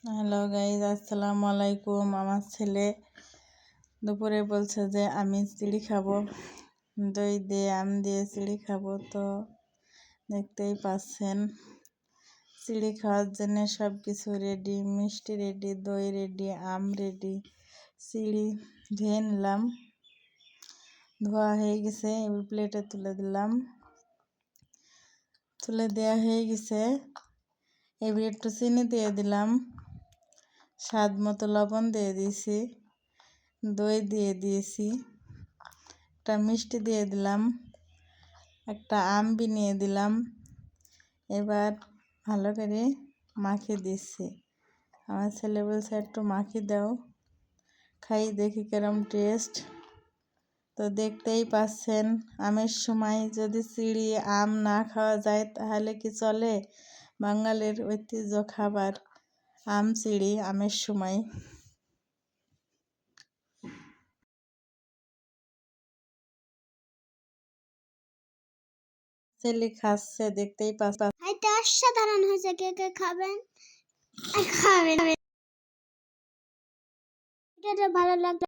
Hello guys, আসসালামু আলাইকুম। আমার ছেলে দুপুরে বলছে যে আমি চিড়ি খাবো, দই দিয়ে আম দিয়ে চিড়ি খাবো। তো দেখতেই পাচ্ছেন চিড়ি খাওয়ার জন্য সব কিছু রেডি, মিষ্টি রেডি, দই রেডি, আম রেডি। চিড়ি ধুয়ে নিলাম, ধোয়া হয়ে গেছে, এবার প্লেটে তুলে দিলাম। তুলে দেওয়া হয়ে গেছে, এবার একটু চিনি দিয়ে দিলাম, স্বাদ মতো লবণ দিয়ে দিয়েছি, দই দিয়ে দিয়েছি, একটা মিষ্টি দিয়ে দিলাম, একটা আম বিনিয়ে দিলাম। এবার ভালো করে মাখিয়ে দিচ্ছি। আমার ছেলে বলছে একটু মাখিয়ে দাও, খাই দেখি কেরম টেস্ট। তো দেখতেই পাচ্ছেন, আমের সময় যদি চিড়ি আম না খাওয়া যায় তাহলে কি চলে? বাঙালির ঐতিহ্য খাবার আম চিড়ি আমের সময়। ছেলে খাচ্ছে, দেখতেই পাচ্ছেন। এটা অসাধারণ হয়েছে, কে কে খাবেন? খাবেন। এটা ভালো লাগলো।